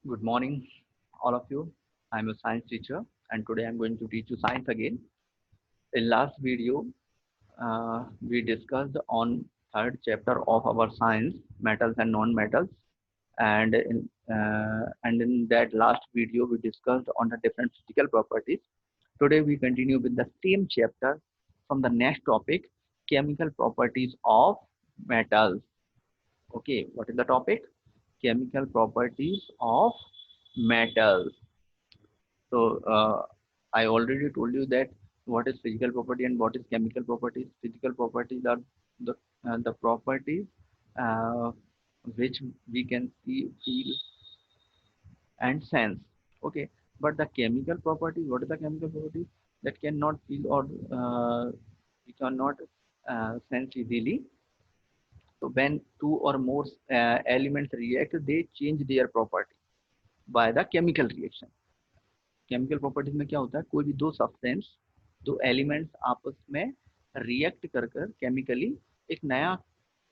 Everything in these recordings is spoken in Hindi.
Good morning, all of you. I'm a science teacher, and today I'm going to teach you science again. In last video, we discussed on third chapter of our science, metals and non-metals, and in that last video we discussed on the different physical properties. Today we continue with the same chapter from the next topic, chemical properties of metals. Okay, what is the topic? Chemical properties of metals. So I already told you that what is physical property and what is chemical properties. Physical properties are the properties uh, which we can see, feel, and sense. Okay, but the chemical properties. What is the chemical properties that cannot feel or we cannot sense easily? So when two or more elements react, they change their property by the chemical reaction. Chemical properties में क्या होता है, कोई भी दो सब्सटेंस, दो एलिमेंट्स आपस में रिएक्ट कर कर केमिकली एक नया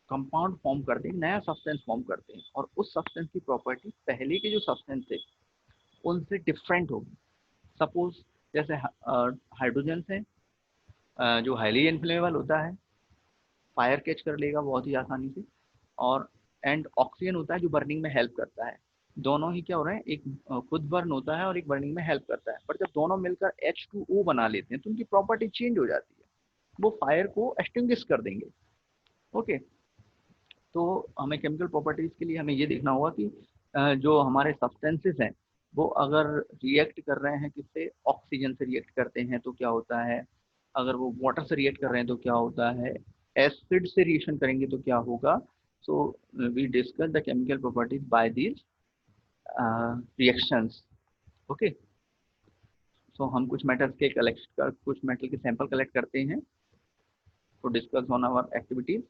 कंपाउंड फॉर्म करते हैं, नया सब्सटेंस फॉर्म करते हैं, और उस सब्सटेंस की प्रॉपर्टी पहले के जो सब्सटेंस थे उनसे डिफरेंट होगी। सपोज जैसे हाइड्रोजन से जो हाईली इनफ्लेमेबल होता है, फायर कैच कर लेगा बहुत ही आसानी से, और एंड ऑक्सीजन होता है जो बर्निंग में हेल्प करता है। दोनों ही क्या हो रहे हैं, एक खुद बर्न होता है और एक बर्निंग में हेल्प करता है, पर जब दोनों मिलकर H2O बना लेते हैं तो उनकी प्रॉपर्टी चेंज हो जाती है, वो फायर को एक्सटिंग्विश कर देंगे। ओके, तो हमें केमिकल प्रॉपर्टीज के लिए हमें ये देखना होगा कि जो हमारे सब्सटेंसेस हैं वो अगर रिएक्ट कर रहे हैं, किससे, ऑक्सीजन से रिएक्ट करते हैं तो क्या होता है, अगर वो वाटर से रिएक्ट कर रहे हैं तो क्या होता है, एसिड से रिएक्शन करेंगे तो क्या होगा। So we discuss the chemical properties by these reactions. Okay, so हम कुछ मेटल्स के कुछ मेटल के सैंपल कलेक्ट करते हैं to discuss on our activities: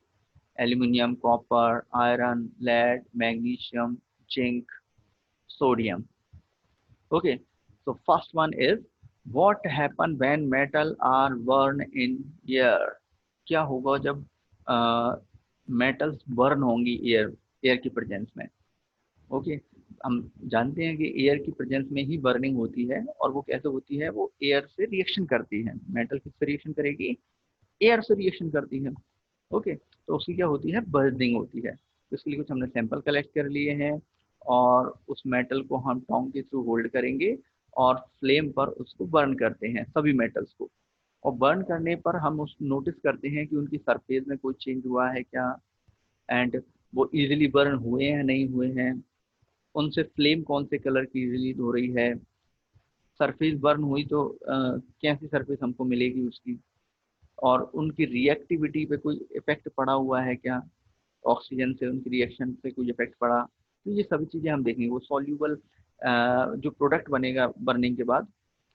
aluminium, copper, iron, lead, magnesium, zinc, sodium. Okay, so first one is what happen when metal are burned in air. क्या होगा जब मेटल्स बर्न होंगी एयर एयर की प्रेजेंस में। ओके, हम जानते हैं कि एयर की प्रेजेंस में ही बर्निंग होती है, और वो कैसे होती है, वो एयर से रिएक्शन करती है। मेटल किससे रिएक्शन करेगी, एयर से रिएक्शन करती है। ओके, तो उसकी क्या होती है, बर्निंग होती है। तो इसके लिए कुछ हमने सैंपल कलेक्ट कर लिए हैं, और उस मेटल को हम टोंग के थ्रू होल्ड करेंगे और फ्लेम पर उसको बर्न करते हैं, सभी मेटल्स को। और बर्न करने पर हम उस नोटिस करते हैं कि उनकी सरफेस में कोई चेंज हुआ है क्या, एंड वो इजीली बर्न हुए हैं नहीं हुए हैं, उनसे फ्लेम कौन से कलर की रिलीज हो रही है, सरफेस बर्न हुई तो कैसी सरफेस हमको मिलेगी उसकी, और उनकी रिएक्टिविटी पे कोई इफेक्ट पड़ा हुआ है क्या, ऑक्सीजन से उनकी रिएक्शन पे कोई इफेक्ट पड़ा। तो ये सभी चीज़ें हम देखेंगे। वो सॉल्यूबल जो प्रोडक्ट बनेगा बर्निंग के बाद,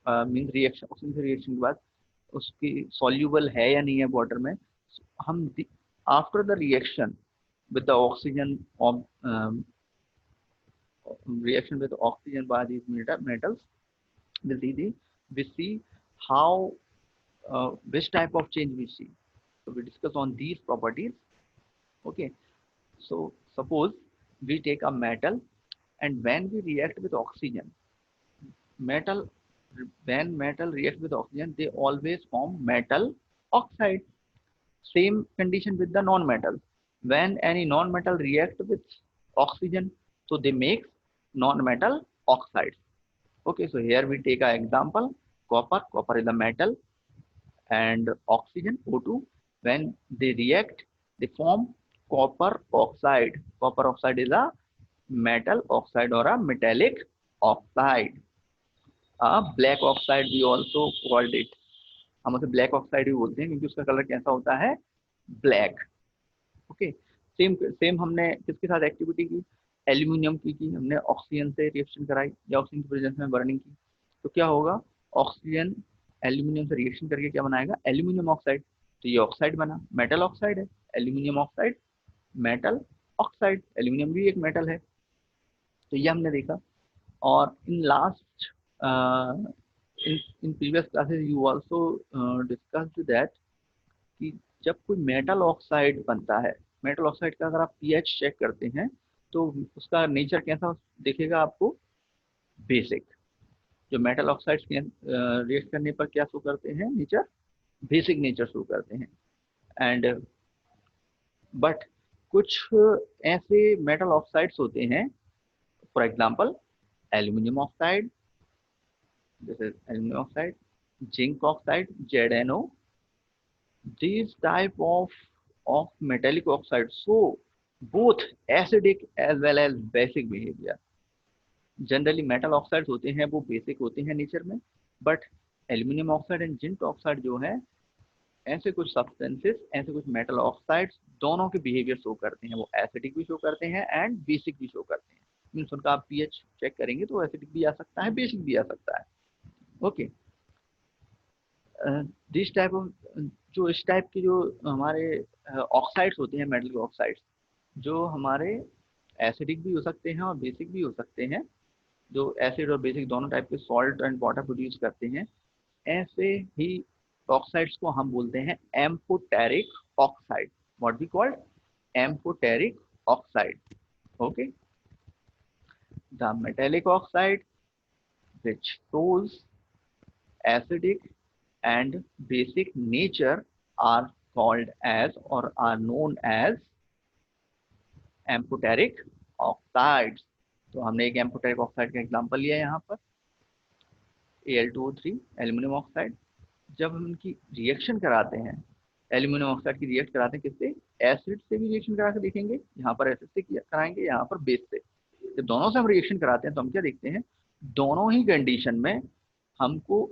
मीन्स रिएक्शन, ऑक्सीजन से रिएक्शन के बाद उसकी सॉल्यूबल है या नहीं है वाटर में। हम after the reaction with the oxygen of reaction with oxygen by these metals, we see how which type of change we see. So we discuss on these properties. Okay, so suppose we take a metal, and when we react with oxygen, metal when metal reacts with oxygen, they always form metal oxide. Same condition with the non-metal. When any non-metal react with oxygen, so they make non-metal oxides. Okay, so here we take an example: copper. Copper is a metal, and oxygen, O2. When they react, they form copper oxide. Copper oxide is a metal oxide or a metallic oxide. Black oxide भी ऑल्सो कॉल्ड इट, हम उसे ब्लैक ऑक्साइड भी बोलते हैं क्योंकि उसका कलर कैसा होता है, ब्लैक। ओके, सेम सेम हमने किसके साथ एक्टिविटी की, एल्यूमिनियम की हमने ऑक्सीजन से रिएक्शन कराई या ऑक्सीजन की प्रेजेंस में बर्निंग की, तो क्या होगा, ऑक्सीजन एल्यूमिनियम से रिएक्शन करके क्या बनाएगा, एल्यूमिनियम ऑक्साइड। तो ये ऑक्साइड बना, मेटल ऑक्साइड है, aluminium oxide, metal oxide, aluminium भी एक मेटल है। तो ये हमने देखा। और in last in previous classes you also discussed that कि जब कोई मेटल ऑक्साइड बनता है, मेटल ऑक्साइड का अगर आप पीएच चेक करते हैं तो उसका नेचर कैसा देखेगा आपको, बेसिक। जो मेटल ऑक्साइड्स के रिएक्ट करने पर क्या शो करते हैं नेचर, बेसिक नेचर शो करते हैं। एंड बट कुछ ऐसे मेटल ऑक्साइड्स होते हैं, for example aluminium oxide, this is aluminium oxide, zinc oxide ZnO, these type of metallic oxide show both acidic as well as basic behavior. Generally metal oxides होते हैं वो बेसिक होते हैं नेचर में, but aluminium oxide and zinc oxide जो है, ऐसे कुछ सब्सटेंसेस, ऐसे कुछ मेटल ऑक्साइड्स दोनों के बिहेवियर शो करते हैं। वो एसिडिक भी शो करते हैं एंड बेसिक भी शो करते हैं। मीन्स उनका आप पीएच चेक करेंगे तो एसिडिक भी आ सकता है, बेसिक भी आ सकता है। ओके, दिस टाइप ऑफ, जो इस टाइप के जो हमारे ऑक्साइड्स होते हैं, मेटल के ऑक्साइड्स, जो हमारे एसिडिक भी हो सकते हैं और बेसिक भी हो सकते हैं, जो एसिड और बेसिक दोनों टाइप के सॉल्ट एंड वाटर प्रोड्यूस करते हैं, ऐसे ही ऑक्साइड्स को हम बोलते हैं amphoteric oxide. What we called amphoteric oxide. Okay, the metallic oxide which shows acidic and basic nature are called as or are known as amphoteric oxides. तो हमने एक एम्फोटेरिक ऑक्साइड का एग्जांपल लिया है यहाँ पर, Al2O3 एल्यूमिनियम ऑक्साइड। जब हम इनकी रिएक्शन कराते हैं, एल्यूमिनियम ऑक्साइड की रिएक्ट कराते हैं किससे, एसिड से भी रिएक्शन करा के देखेंगे, यहाँ पर एसिड से कराएंगे, यहाँ पर बेस से। जब दोनों से हम रिएक्शन कराते हैं तो हम क्या देखते हैं, दोनों ही कंडीशन में हमको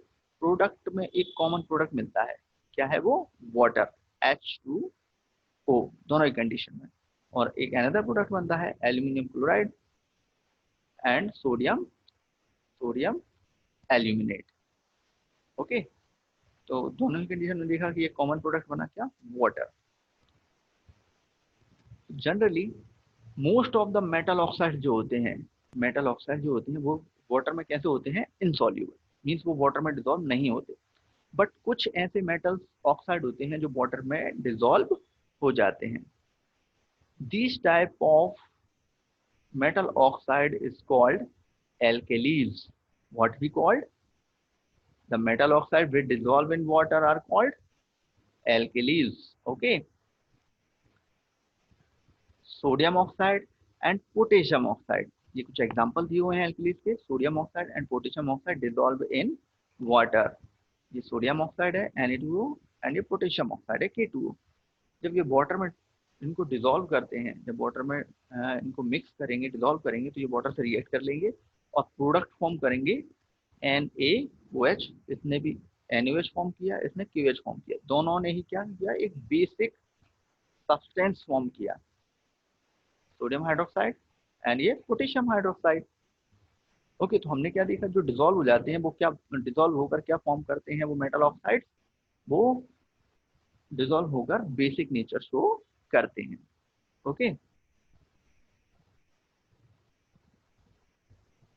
प्रोडक्ट में एक कॉमन प्रोडक्ट मिलता है। क्या है वो, वाटर, H2O, दोनों ही कंडीशन में। और एक अनदर प्रोडक्ट बनता है aluminium chloride and sodium aluminate. Okay, तो दोनों ही कंडीशन में देखा कि ये कॉमन प्रोडक्ट बना क्या, water. Generally most of the metal oxide जो होते हैं, मेटल ऑक्साइड जो होते हैं वो वाटर में कैसे होते हैं, इनसॉल्यूबल, मींस वो वाटर में डिसॉल्व नहीं होते। बट कुछ ऐसे मेटल ऑक्साइड होते हैं जो वाटर में डिसॉल्व हो जाते हैं। This type of metal oxide is called alkalis. What we called, the metal oxide which dissolve in water are called alkalis. Okay, sodium oxide and potassium oxide, ये कुछ एग्जांपल दिए हुए हैं एल्कलीज के। Sodium oxide and potassium oxide dissolve in water. ये सोडियम ऑक्साइड है Na2O एंड ये पोटेशियम ऑक्साइड है K2O। जब ये वाटर में इनको डिसॉल्व करते हैं, जब वाटर में इनको मिक्स करेंगे, डिसॉल्व करेंगे, तो ये वाटर से रिएक्ट कर लेंगे और प्रोडक्ट फॉर्म करेंगे NaOH। इसने भी NaOH फॉर्म किया, इसने KOH फॉर्म किया, दोनों ने ही क्या किया, एक बेसिक सब्सटेंस फॉर्म किया, सोडियम हाइड्रोक्साइड एंड ये पोटेशियम हाइड्रोक्साइड। ओके, तो हमने क्या देखा, जो डिसॉल्व हो जाते हैं वो क्या डिसॉल्व होकर क्या फॉर्म करते हैं, वो मेटल ऑक्साइड, वो डिसॉल्व होकर बेसिक नेचर शो करते हैं। Okay,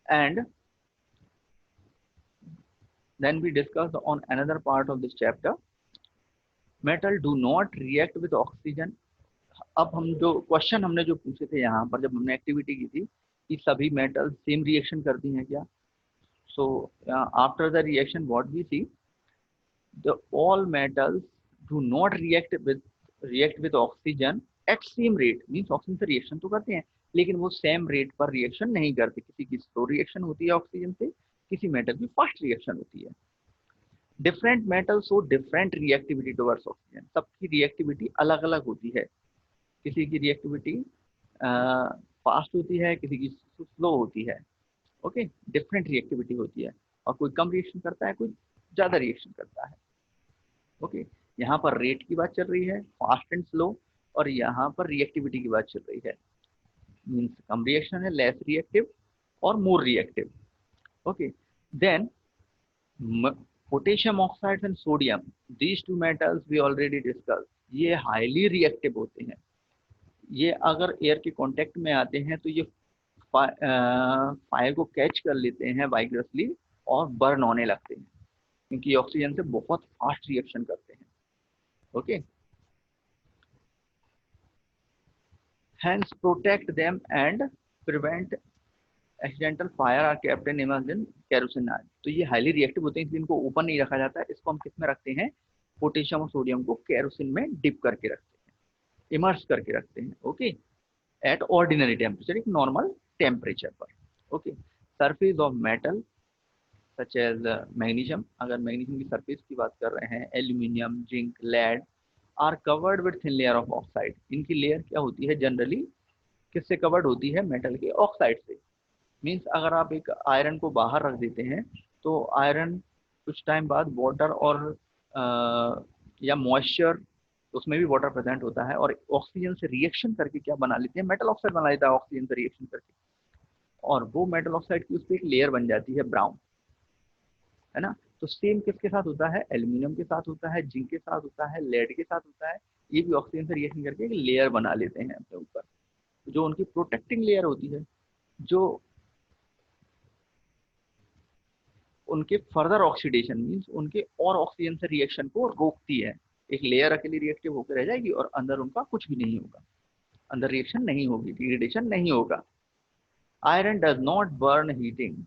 and then we discussed on another part of this chapter, metal do not react with oxygen। अब हम जो क्वेश्चन हमने जो पूछे थे यहाँ पर जब हमने एक्टिविटी की थी कि सभी मेटल सेम रिएक्शन करती हैं क्या, so after the reaction what we see, the all metals do not react with oxygen at same rate. Means oxygen से रिएक्शन तो करते हैं लेकिन वो सेम रेट पर रिएक्शन नहीं करते। किसी की स्लो रिएक्शन होती है ऑक्सीजन से, किसी मेटल की फास्ट रिएक्शन होती है। Different metal show different reactivity towards oxygen. सबकी रिएक्टिविटी अलग अलग होती है, किसी की रिएक्टिविटी फास्ट होती है, किसी की स्लो होती है। ओके, डिफरेंट रिएक्टिविटी होती है और कोई कम रिएक्शन करता है, कोई ज़्यादा रिएक्शन करता है। ओके, यहाँ पर रेट की बात चल रही है, फास्ट एंड स्लो, और यहाँ पर रिएक्टिविटी की बात चल रही है। मीन्स कम रिएक्शन है, लेस रिएक्टिव और more reactive. Okay, then potassium oxide and sodium, these two metals we already discuss, ये हाईली रिएक्टिव होते हैं। ये अगर एयर के कांटेक्ट में आते हैं तो ये फायर को कैच कर लेते हैं वाइग्रसली और बर्न होने लगते हैं, क्योंकि ऑक्सीजन से बहुत फास्ट रिएक्शन करते हैं। Okay, hence protect them and prevent accidental fire are kept in immersion kerosene. तो ये हाईली रिएक्टिव होते हैं, इसलिए इनको ओपन नहीं रखा जाता है। इसको हम किस में रखते हैं, पोटेशियम और सोडियम को केरोसिन में डिप करके रखते हैं, इमर्स करके रखते हैं। ओके, एट ऑर्डिनरी टेम्परेचर, एक नॉर्मल टेम्परेचर पर। Okay, surface of metal such as magnesium, अगर मैग्नीशियम की सरफेस की बात कर रहे हैं, aluminium, zinc, lead are covered with thin layer of oxide. इनकी लेयर क्या होती है जनरली, किससे कवर्ड होती है, मेटल के ऑक्साइड से। मीन्स अगर आप एक आयरन को बाहर रख देते हैं तो आयरन कुछ टाइम बाद वाटर और या मॉइस्चर, उसमें भी वाटर प्रेजेंट होता है, और ऑक्सीजन से रिएक्शन करके क्या बना लेते हैं, मेटल ऑक्साइड बना लेता है ऑक्सीजन से रिएक्शन करके। और वो मेटल ऑक्साइड की उस पर एक लेयर बन जाती है ब्राउन, है ना। तो सेम किसके साथ होता है, एल्यूमिनियम के साथ होता है, जिंक के साथ होता है, लेड के साथ होता है। ये भी ऑक्सीजन से रिएक्शन करके एक लेयर बना लेते हैं अपने ऊपर, जो उनकी प्रोटेक्टिंग लेयर होती है, जो उनके फर्दर ऑक्सीडेशन मीन्स उनके और ऑक्सीजन से रिएक्शन को रोकती है। एक लेयर अकेली रिएक्टिव होकर रह जाएगी और अंदर उनका कुछ भी नहीं होगा, अंदर रिएक्शन नहीं होगी, डिग्रेडेशन नहीं होगा। Iron does not burn heating,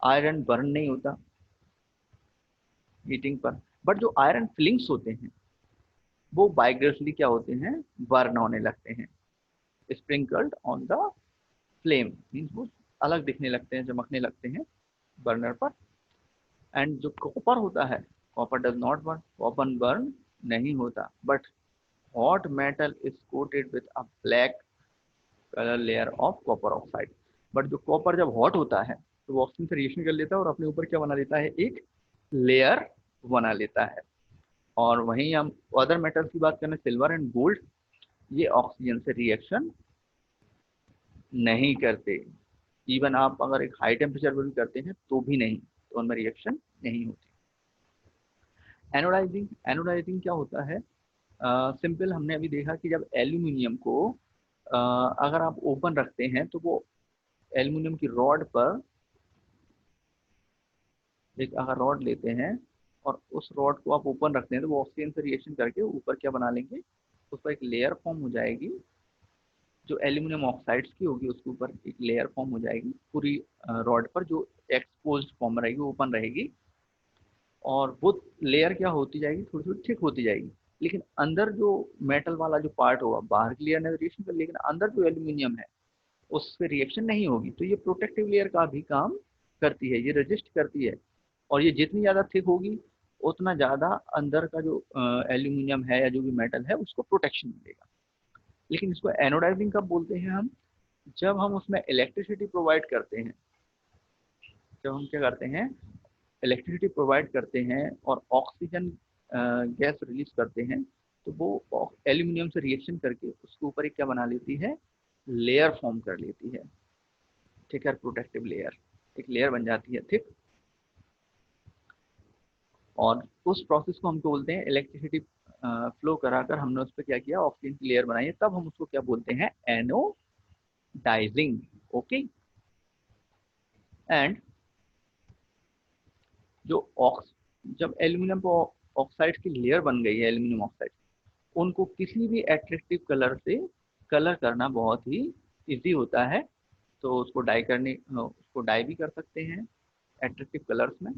iron burn नहीं होता हीटिंग पर, बट जो आयरन फिलिंग्स होते हैं वो बाइग्रेसली क्या होते हैं, बर्न होने लगते हैं, sprinkled on the flame, means वो अलग दिखने लगते हैं, चमकने लगते हैं बर्नर पर। एंड जो कॉपर होता है, copper does not burn, copper burn नहीं होता, but hot metal is coated with a black colour layer of copper oxide. But जो कॉपर जब हॉट होता है तो वो ऑक्सीजन से रिएक्शन कर लेता है और अपने ऊपर क्या बना लेता है, एक लेयर बना लेता है। और वहीं हम अदर मेटल्स की बात करें, सिल्वर एंड गोल्ड, ये ऑक्सीजन से रिएक्शन नहीं करते। इवन आप अगर एक हाई टेम्परेचर पर भी करते हैं तो भी नहीं, तो उनमें रिएक्शन नहीं होती। एनोडाइजिंग, एनोडाइजिंग क्या होता है, सिंपल हमने अभी देखा कि जब एल्यूमिनियम को अगर आप ओपन रखते हैं तो वो एल्यूमिनियम की रॉड पर, एक अगर रॉड लेते हैं और उस रॉड को आप ओपन रखते हैं तो वो ऑक्सीजन से रिएक्शन करके ऊपर क्या बना लेंगे, उस पर एक लेयर फॉर्म हो जाएगी, जो एल्यूमिनियम ऑक्साइड्स की होगी उसके ऊपर एक लेयर फॉर्म हो जाएगी पूरी रॉड पर, जो एक्सपोज्ड फॉर्म रहेगी, ओपन रहेगी। और वो लेयर क्या होती जाएगी, थोड़ी थोड़ी थिक होती जाएगी। लेकिन अंदर जो मेटल वाला जो पार्ट होगा, बाहर की लेयर ने रिएक्शन कर, लेकिन अंदर जो एल्यूमिनियम है उस पर रिएक्शन नहीं होगी। तो ये प्रोटेक्टिव लेयर का भी काम करती है, ये रेजिस्ट करती है। और ये जितनी ज़्यादा थिक होगी उतना ज़्यादा अंदर का जो एल्यूमिनियम है या जो भी मेटल है उसको प्रोटेक्शन मिलेगा। लेकिन इसको एनोडाइजिंग कब बोलते हैं हम, जब हम उसमें इलेक्ट्रिसिटी प्रोवाइड करते हैं, जब हम क्या करते हैं, इलेक्ट्रिसिटी प्रोवाइड करते हैं और ऑक्सीजन गैस रिलीज करते हैं, तो वो एल्यूमिनियम से रिएक्शन करके उसके ऊपर एक क्या बना लेती है, लेयर फॉर्म कर लेती है, ठीक है, प्रोटेक्टिव लेयर, एक लेयर बन जाती है थिक। और उस प्रोसेस को हम बोलते हैं इलेक्ट्रिसिटी फ्लो कराकर हमने उस पर क्या किया, ऑक्सीजन की लेयर बनाई है, तब हम उसको क्या बोलते हैं, एनोडाइजिंग। ओके, एंड जो ऑक्स जब एल्यूमिनियम ऑक्साइड की लेयर बन गई है, एल्यूमिनियम ऑक्साइड, उनको किसी भी एट्रैक्टिव कलर से कलर करना बहुत ही इजी होता है। तो उसको डाई करने, उसको डाई भी कर सकते हैं एट्रैक्टिव कलर्स में।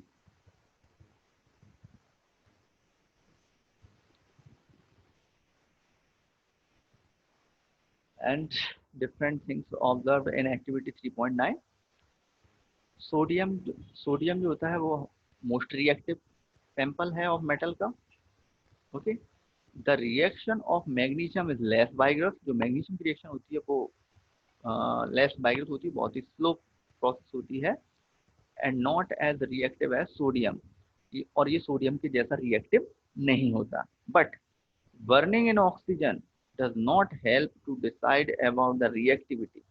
And different things observe in activity 3.9। Sodium, sodium जो होता है वो मोस्ट रिएक्टिव सैंपल है ऑफ मेटल का। Okay, the reaction of magnesium is less vigorous, जो मैग्नीशियम की रिएक्शन होती है वो लेस बाइग्रस होती है, बहुत ही स्लो प्रोसेस होती है। And not as reactive as sodium, और ये सोडियम के जैसा रिएक्टिव नहीं होता। But burning in oxygen does not help to decide about the reactivity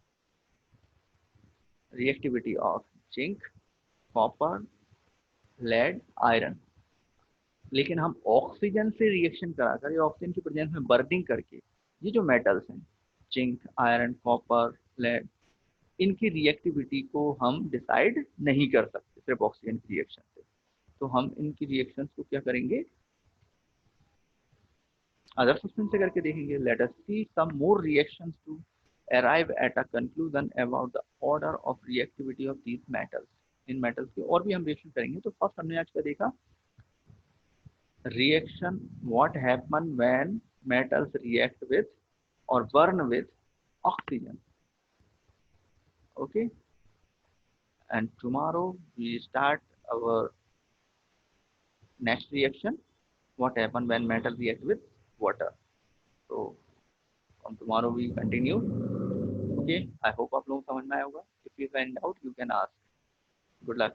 of zinc, copper, lead, iron। लेकिन हम ऑक्सीजन से रिएक्शन कराकर या ऑक्सीजन की प्रेजेंस में बर्निंग करके ये जो मेटल्स हैं, जिंक, आयरन, कॉपर, लेड, इनकी रिएक्टिविटी को हम डिसाइड नहीं कर सकते सिर्फ ऑक्सीजन की रिएक्शन से। तो हम इनकी रिएक्शंस को क्या करेंगे, अदर सब्सटेंस से करके देखेंगे। Let us see some more reactions to arrive at a conclusion about the order of reactivity of these metals. In metals के और भी हम रिएक्शन करेंगे. तो फर्स्ट हमने आज क्या देखा, reaction what happen when metals react with or burn with oxygen. Okay, and tomorrow we start our next reaction, what happen when metal react with water. So from tomorrow we continue. Okay, I hope आप लोगों को समझ में आया होगा. If you find out you can ask. Good luck.